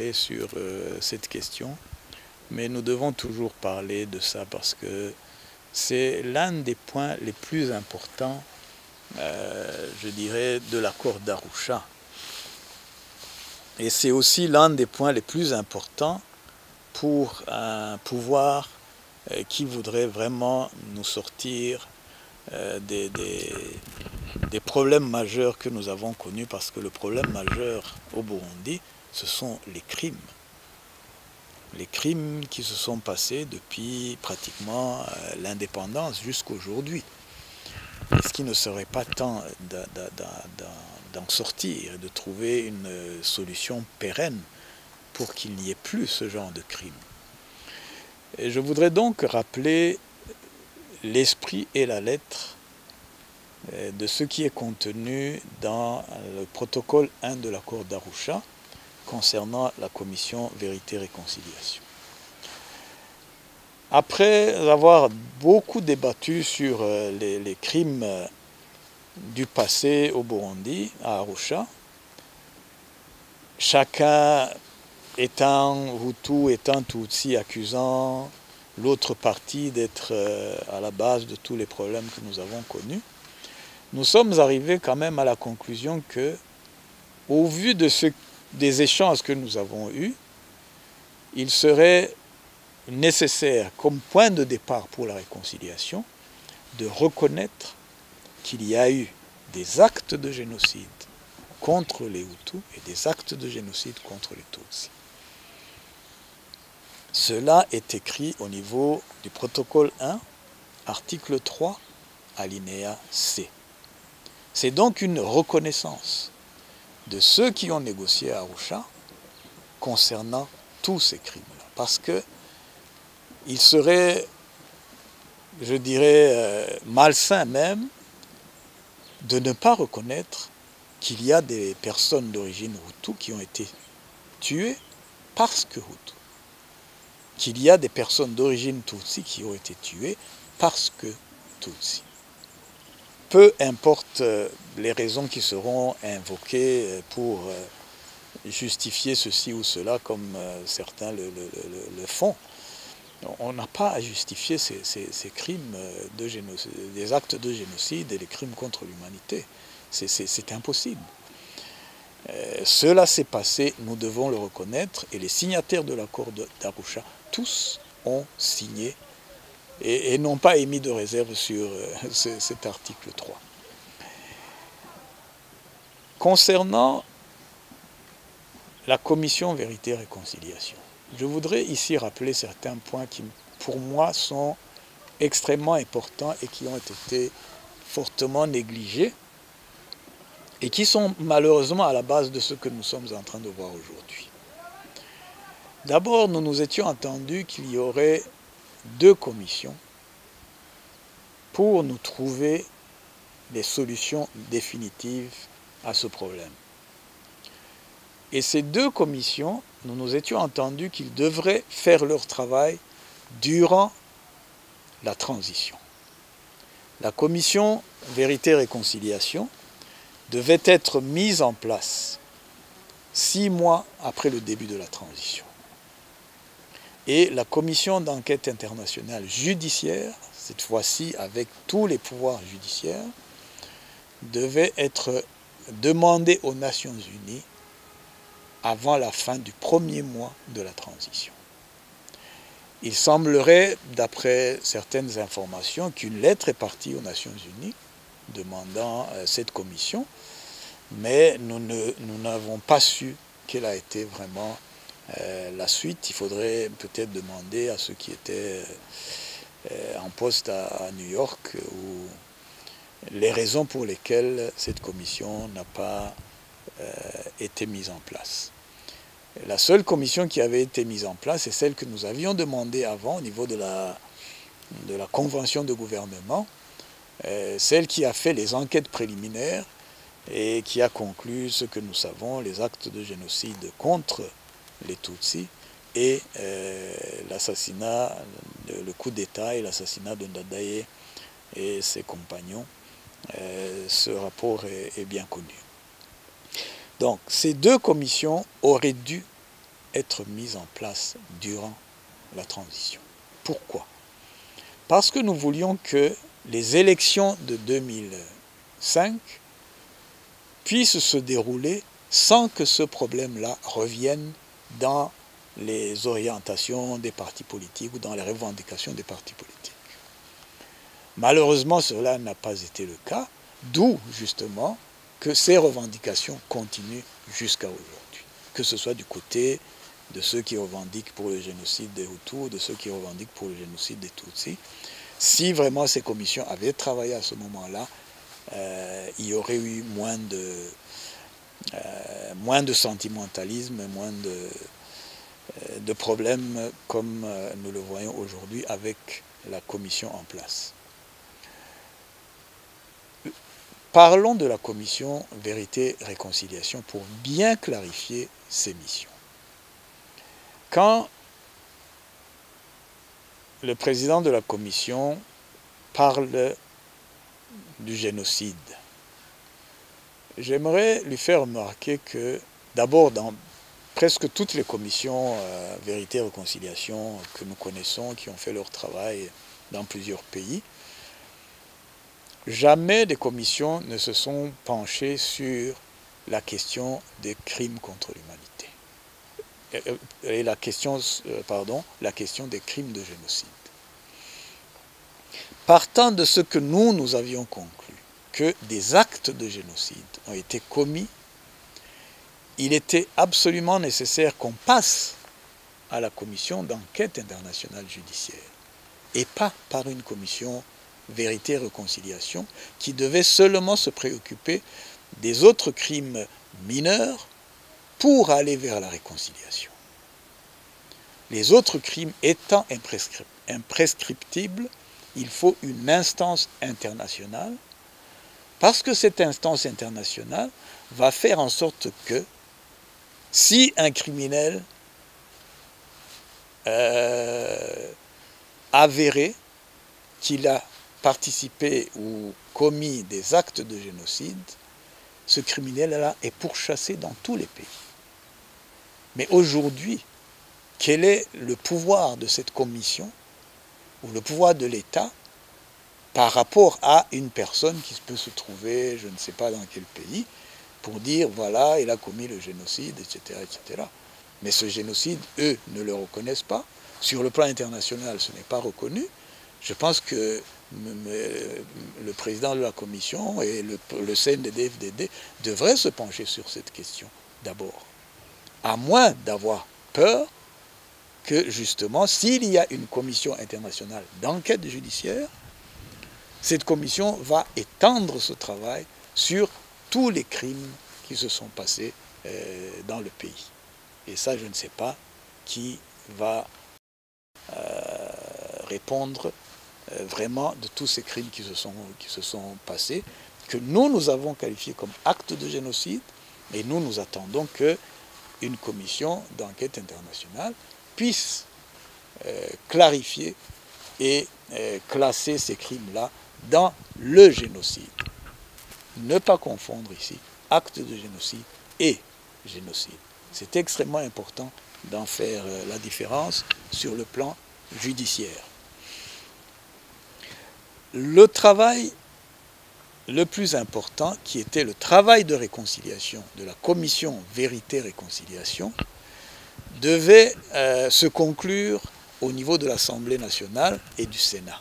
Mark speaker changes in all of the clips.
Speaker 1: parler sur cette question, mais nous devons toujours parler de ça parce que c'est l'un des points les plus importants, je dirais, de l'accord d'Arusha. Et c'est aussi l'un des points les plus importants pour un pouvoir qui voudrait vraiment nous sortir des problèmes majeurs que nous avons connus, parce que le problème majeur au Burundi, ce sont les crimes. Les crimes qui se sont passés depuis pratiquement l'indépendance jusqu'à aujourd'hui. Est-ce qu'il ne serait pas temps d'en sortir et de trouver une solution pérenne pour qu'il n'y ait plus ce genre de crimes? Et je voudrais donc rappeler l'esprit et la lettre de ce qui est contenu dans le protocole 1 de l'accord d'Arusha concernant la commission Vérité-Réconciliation. Après avoir beaucoup débattu sur les crimes du passé au Burundi, à Arusha, chacun étant Hutu, étant Tutsi, accusant l'autre partie d'être à la base de tous les problèmes que nous avons connus, nous sommes arrivés quand même à la conclusion que, au vu des échanges que nous avons eus, il serait nécessaire, comme point de départ pour la réconciliation, de reconnaître qu'il y a eu des actes de génocide contre les Hutus et des actes de génocide contre les Tutsis. Cela est écrit au niveau du protocole 1, article 3, alinéa C. C'est donc une reconnaissance de ceux qui ont négocié à Arusha concernant tous ces crimes-là. Parce que il serait, je dirais, malsain même de ne pas reconnaître qu'il y a des personnes d'origine Hutu qui ont été tuées parce que Hutu. Qu'il y a des personnes d'origine Tutsi qui ont été tuées parce que Tutsi. Peu importe les raisons qui seront invoquées pour justifier ceci ou cela, comme certains le font. On n'a pas à justifier ces crimes de génocide, des actes de génocide et les crimes contre l'humanité. C'est impossible. Cela s'est passé, nous devons le reconnaître, et les signataires de l'accord d'Arusha, tous ont signé et n'ont pas émis de réserve sur cet article 3. Concernant la commission Vérité-Réconciliation, je voudrais ici rappeler certains points qui, pour moi, sont extrêmement importants et qui ont été fortement négligés et qui sont malheureusement à la base de ce que nous sommes en train de voir aujourd'hui. D'abord, nous nous étions entendus qu'il y aurait 2 commissions pour nous trouver des solutions définitives à ce problème. Et ces 2 commissions, nous nous étions entendus qu'ils devraient faire leur travail durant la transition. La commission Vérité-Réconciliation devait être mise en place 6 mois après le début de la transition. Et la commission d'enquête internationale judiciaire, cette fois-ci avec tous les pouvoirs judiciaires, devait être demandée aux Nations Unies avant la fin du 1er mois de la transition. Il semblerait, d'après certaines informations, qu'une lettre est partie aux Nations Unies demandant cette commission, mais nous n'avons pas su quelle a été vraiment la suite. Il faudrait peut-être demander à ceux qui étaient en poste à New York les raisons pour lesquelles cette commission n'a pas été mise en place. La seule commission qui avait été mise en place est celle que nous avions demandée avant au niveau de la convention de gouvernement, celle qui a fait les enquêtes préliminaires et qui a conclu ce que nous savons, les actes de génocide contre les Tutsis et l'assassinat, le coup d'État et l'assassinat de Ndadaye et ses compagnons. Ce rapport est bien connu. Donc, ces 2 commissions auraient dû être mise en place durant la transition. Pourquoi? Parce que nous voulions que les élections de 2005 puissent se dérouler sans que ce problème-là revienne dans les orientations des partis politiques ou dans les revendications des partis politiques. Malheureusement, cela n'a pas été le cas, d'où justement que ces revendications continuent jusqu'à aujourd'hui, que ce soit du côté de ceux qui revendiquent pour le génocide des Hutus ou de ceux qui revendiquent pour le génocide des Tutsis. Si vraiment ces commissions avaient travaillé à ce moment-là, il y aurait eu moins de sentimentalisme, moins de problèmes comme nous le voyons aujourd'hui avec la commission en place. Parlons de la commission Vérité-Réconciliation pour bien clarifier ses missions. Quand le président de la commission parle du génocide, j'aimerais lui faire remarquer que d'abord dans presque toutes les commissions Vérité et Réconciliation que nous connaissons, qui ont fait leur travail dans plusieurs pays, jamais des commissions ne se sont penchées sur la question des crimes contre l'humanité. Et la question des crimes de génocide. Partant de ce que nous avions conclu, que des actes de génocide ont été commis, il était absolument nécessaire qu'on passe à la commission d'enquête internationale judiciaire et pas par une commission Vérité et Réconciliation qui devait seulement se préoccuper des autres crimes mineurs pour aller vers la réconciliation. Les autres crimes étant imprescriptibles, il faut une instance internationale parce que cette instance internationale va faire en sorte que si un criminel avéré qu'il a participé ou commis des actes de génocide, ce criminel-là est pourchassé dans tous les pays. Mais aujourd'hui, quel est le pouvoir de cette commission ou le pouvoir de l'État par rapport à une personne qui peut se trouver, je ne sais pas dans quel pays, pour dire, voilà, il a commis le génocide, etc., etc. Mais ce génocide, eux, ne le reconnaissent pas. Sur le plan international, ce n'est pas reconnu. Je pense que le président de la commission et le CNDD-FDD devraient se pencher sur cette question, d'abord. À moins d'avoir peur que, justement, s'il y a une commission internationale d'enquête judiciaire, cette commission va étendre ce travail sur tous les crimes qui se sont passés dans le pays. Et ça, je ne sais pas qui va répondre vraiment de tous ces crimes qui se sont passés, que nous avons qualifiés comme actes de génocide, et nous attendons qu'une commission d'enquête internationale puisse clarifier et classer ces crimes-là dans le génocide. Ne pas confondre ici acte de génocide et génocide. C'est extrêmement important d'en faire la différence sur le plan judiciaire. Le travail le plus important, qui était le travail de réconciliation de la commission Vérité-Réconciliation, devait se conclure au niveau de l'Assemblée nationale et du Sénat.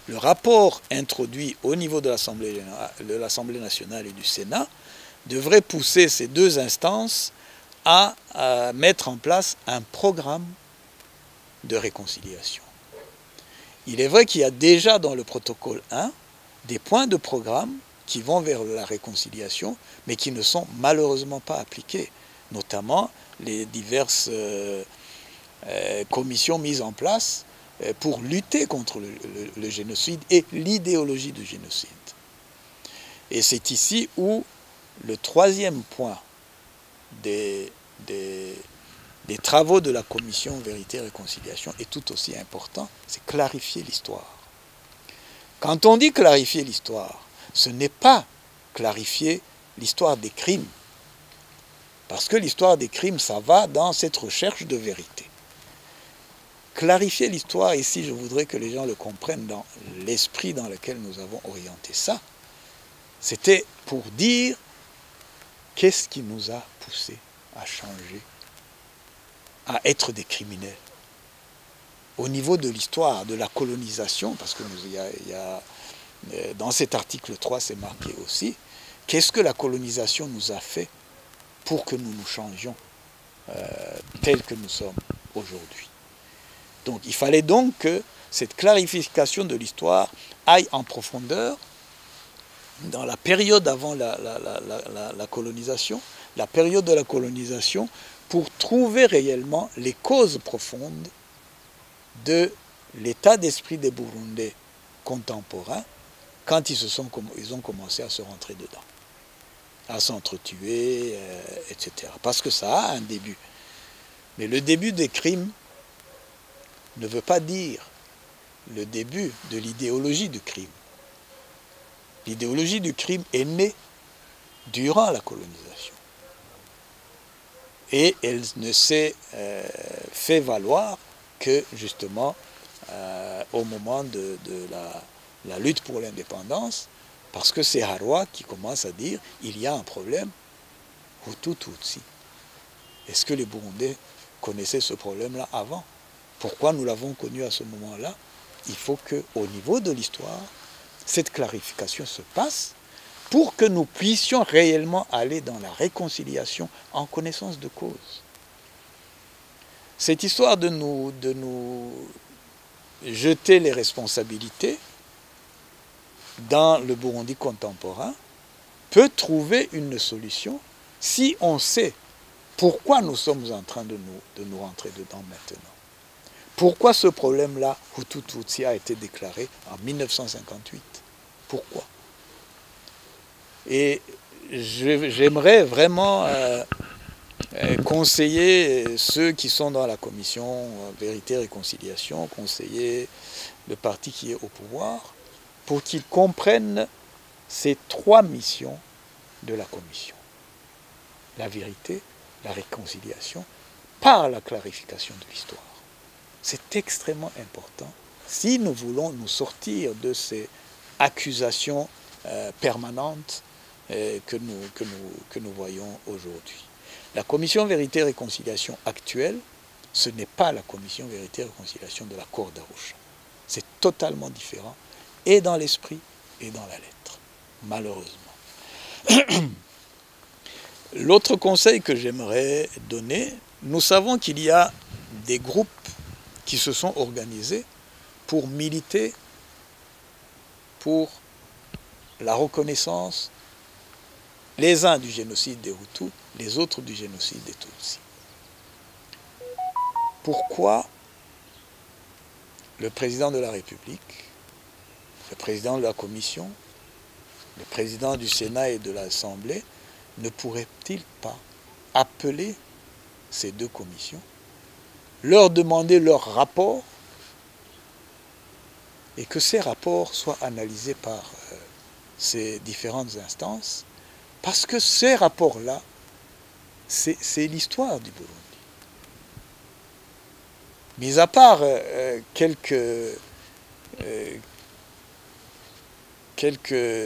Speaker 1: Le rapport introduit au niveau de l'Assemblée nationale et du Sénat devrait pousser ces deux instances à mettre en place un programme de réconciliation. Il est vrai qu'il y a déjà dans le protocole 1 des points de programme qui vont vers la réconciliation, mais qui ne sont malheureusement pas appliqués, notamment les diverses commissions mises en place pour lutter contre le génocide et l'idéologie du génocide. Et c'est ici où le troisième point des travaux de la commission Vérité et Réconciliation est tout aussi important, c'est clarifier l'histoire. Quand on dit clarifier l'histoire, ce n'est pas clarifier l'histoire des crimes, Parce que l'histoire des crimes, ça va dans cette recherche de vérité. Clarifier l'histoire, ici, je voudrais que les gens le comprennent dans l'esprit dans lequel nous avons orienté ça. C'était pour dire qu'est-ce qui nous a poussés à changer, à être des criminels. Au niveau de l'histoire, de la colonisation, parce que dans cet article 3, c'est marqué aussi, qu'est-ce que la colonisation nous a fait pour que nous nous changions tels que nous sommes aujourd'hui. Donc il fallait donc que cette clarification de l'histoire aille en profondeur dans la période avant la colonisation, la période de la colonisation, pour trouver réellement les causes profondes de l'état d'esprit des Burundais contemporains quand ils ont commencé à se rentrer dedans, à s'entretuer, etc. Parce que ça a un début. Mais le début des crimes ne veut pas dire le début de l'idéologie du crime. L'idéologie du crime est née durant la colonisation. Et elle ne s'est fait valoir que justement au moment de la lutte pour l'indépendance, parce que c'est Harwa qui commence à dire il y a un problème Hutu-Tutsi. Est-ce que les Burundais connaissaient ce problème-là avant? Pourquoi nous l'avons connu à ce moment-là? Il faut qu'au niveau de l'histoire, cette clarification se passe pour que nous puissions réellement aller dans la réconciliation en connaissance de cause. Cette histoire de nous jeter les responsabilités dans le Burundi contemporain peut trouver une solution si on sait pourquoi nous sommes en train de nous rentrer dedans maintenant. Pourquoi ce problème-là, Hutu-Tutsi, a été déclaré en 1958? Pourquoi? Et j'aimerais vraiment conseiller ceux qui sont dans la commission Vérité et Réconciliation, conseiller le parti qui est au pouvoir, pour qu'ils comprennent ces trois missions de la commission. La vérité, la réconciliation, par la clarification de l'histoire. C'est extrêmement important si nous voulons nous sortir de ces accusations permanentes que nous voyons aujourd'hui. La commission Vérité et Réconciliation actuelle, ce n'est pas la commission Vérité et Réconciliation de la Cour d'Arusha. C'est totalement différent, et dans l'esprit et dans la lettre, malheureusement. L'autre conseil que j'aimerais donner, nous savons qu'il y a des groupes qui se sont organisés pour militer pour la reconnaissance, les uns du génocide des Hutus, les autres du génocide des Tutsis. Pourquoi le président de la République, le président de la Commission, le président du Sénat et de l'Assemblée ne pourrait-il pas appeler ces deux commissions, leur demander leur rapport et que ces rapports soient analysés par ces différentes instances, parce que ces rapports-là, c'est l'histoire du Burundi. Mis à part quelques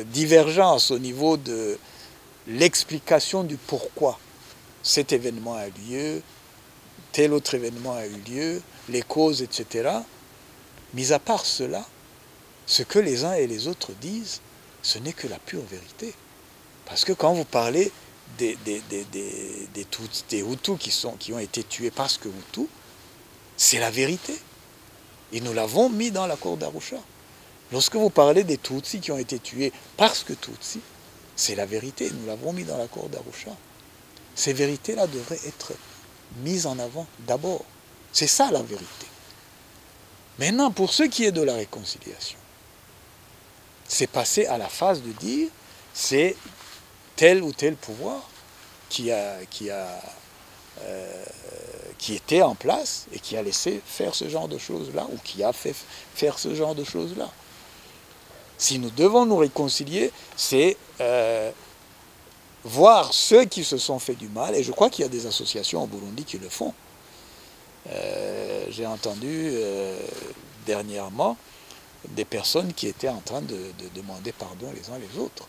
Speaker 1: divergences au niveau de l'explication du pourquoi cet événement a eu lieu, tel autre événement a eu lieu, les causes, etc. Mis à part cela, ce que les uns et les autres disent, ce n'est que la pure vérité. Parce que quand vous parlez des Hutus qui ont été tués parce que Hutus, c'est la vérité. Et nous l'avons mis dans la Cour d'Arusha. Lorsque vous parlez des Tutsis qui ont été tués parce que Tutsis, c'est la vérité. Nous l'avons mis dans la Cour d'Arusha. Ces vérités-là devraient être mises en avant d'abord. C'est ça la vérité. Maintenant, pour ce qui est de la réconciliation, c'est passé à la phase de dire c'est tel ou tel pouvoir qui était en place et qui a laissé faire ce genre de choses-là ou qui a fait faire ce genre de choses-là. Si nous devons nous réconcilier, c'est voir ceux qui se sont fait du mal, et je crois qu'il y a des associations au Burundi qui le font. J'ai entendu dernièrement des personnes qui étaient en train de demander pardon les uns les autres.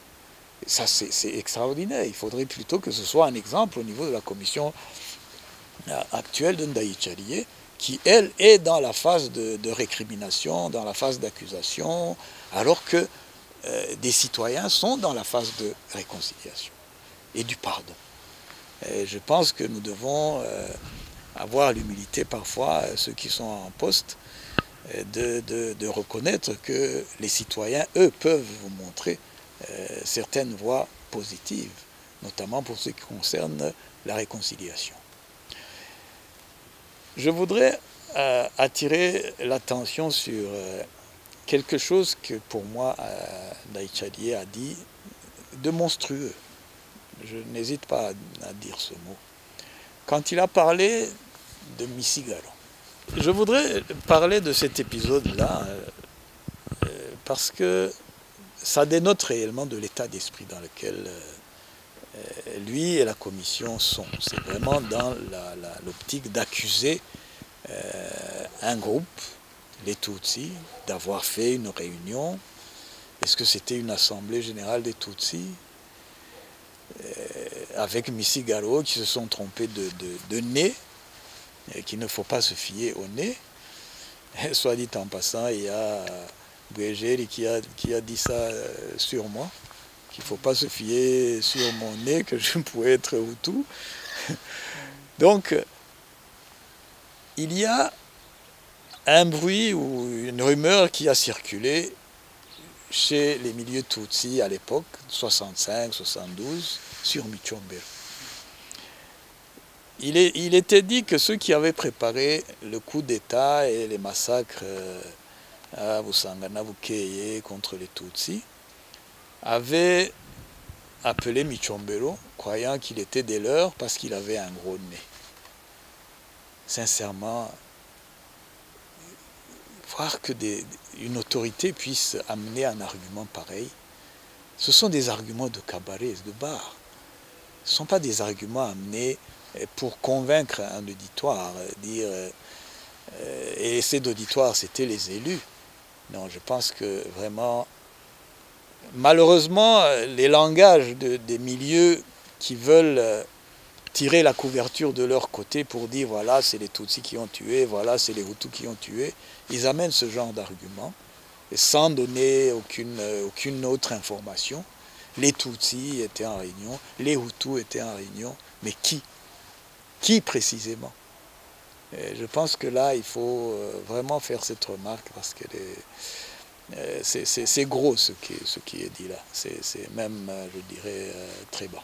Speaker 1: Et ça, c'est extraordinaire. Il faudrait plutôt que ce soit un exemple au niveau de la commission actuelle de Ndaïcharie, qui, elle, est dans la phase de récrimination, dans la phase d'accusation, alors que des citoyens sont dans la phase de réconciliation et du pardon. Et je pense que nous devons avoir l'humilité parfois, ceux qui sont en poste, de reconnaître que les citoyens, eux, peuvent vous montrer certaines voies positives, notamment pour ce qui concerne la réconciliation. Je voudrais attirer l'attention sur quelque chose que pour moi Ndaïcharie a dit de monstrueux. Je n'hésite pas à dire ce mot. Quand il a parlé de Misigaro. Je voudrais parler de cet épisode-là parce que ça dénote réellement de l'état d'esprit dans lequel lui et la commission sont. C'est vraiment dans l'optique d'accuser un groupe, les Tutsis, d'avoir fait une réunion. Est-ce que c'était une assemblée générale des Tutsis avec Misigaro qui se sont trompés de nez, et qu'il ne faut pas se fier au nez. Soit dit en passant, il y a Bouégéri qui a dit ça sur moi, qu'il ne faut pas se fier sur mon nez, que je pourrais être Hutu. Donc, il y a un bruit ou une rumeur qui a circulé chez les milieux Tutsis à l'époque, 65, 72, sur Michombero. Il était dit que ceux qui avaient préparé le coup d'État et les massacres à Busangana, Bukeye contre les Tutsis avaient appelé Michombero, croyant qu'il était des leurs parce qu'il avait un gros nez. Sincèrement, voir que une autorité puisse amener un argument pareil, ce sont des arguments de cabaret, de bar. Ce ne sont pas des arguments amenés pour convaincre un auditoire, dire et ces auditoires c'était les élus. Non, je pense que vraiment, malheureusement, les langages des milieux qui veulent tirer la couverture de leur côté pour dire voilà c'est les Tutsis qui ont tué, voilà c'est les Hutus qui ont tué, ils amènent ce genre d'argument sans donner aucune autre information. Les Tutsis étaient en réunion, les Hutus étaient en réunion, mais qui? Qui précisément? Et je pense que là, il faut vraiment faire cette remarque parce que c'est gros ce qui est dit là. C'est même, je dirais, très bas.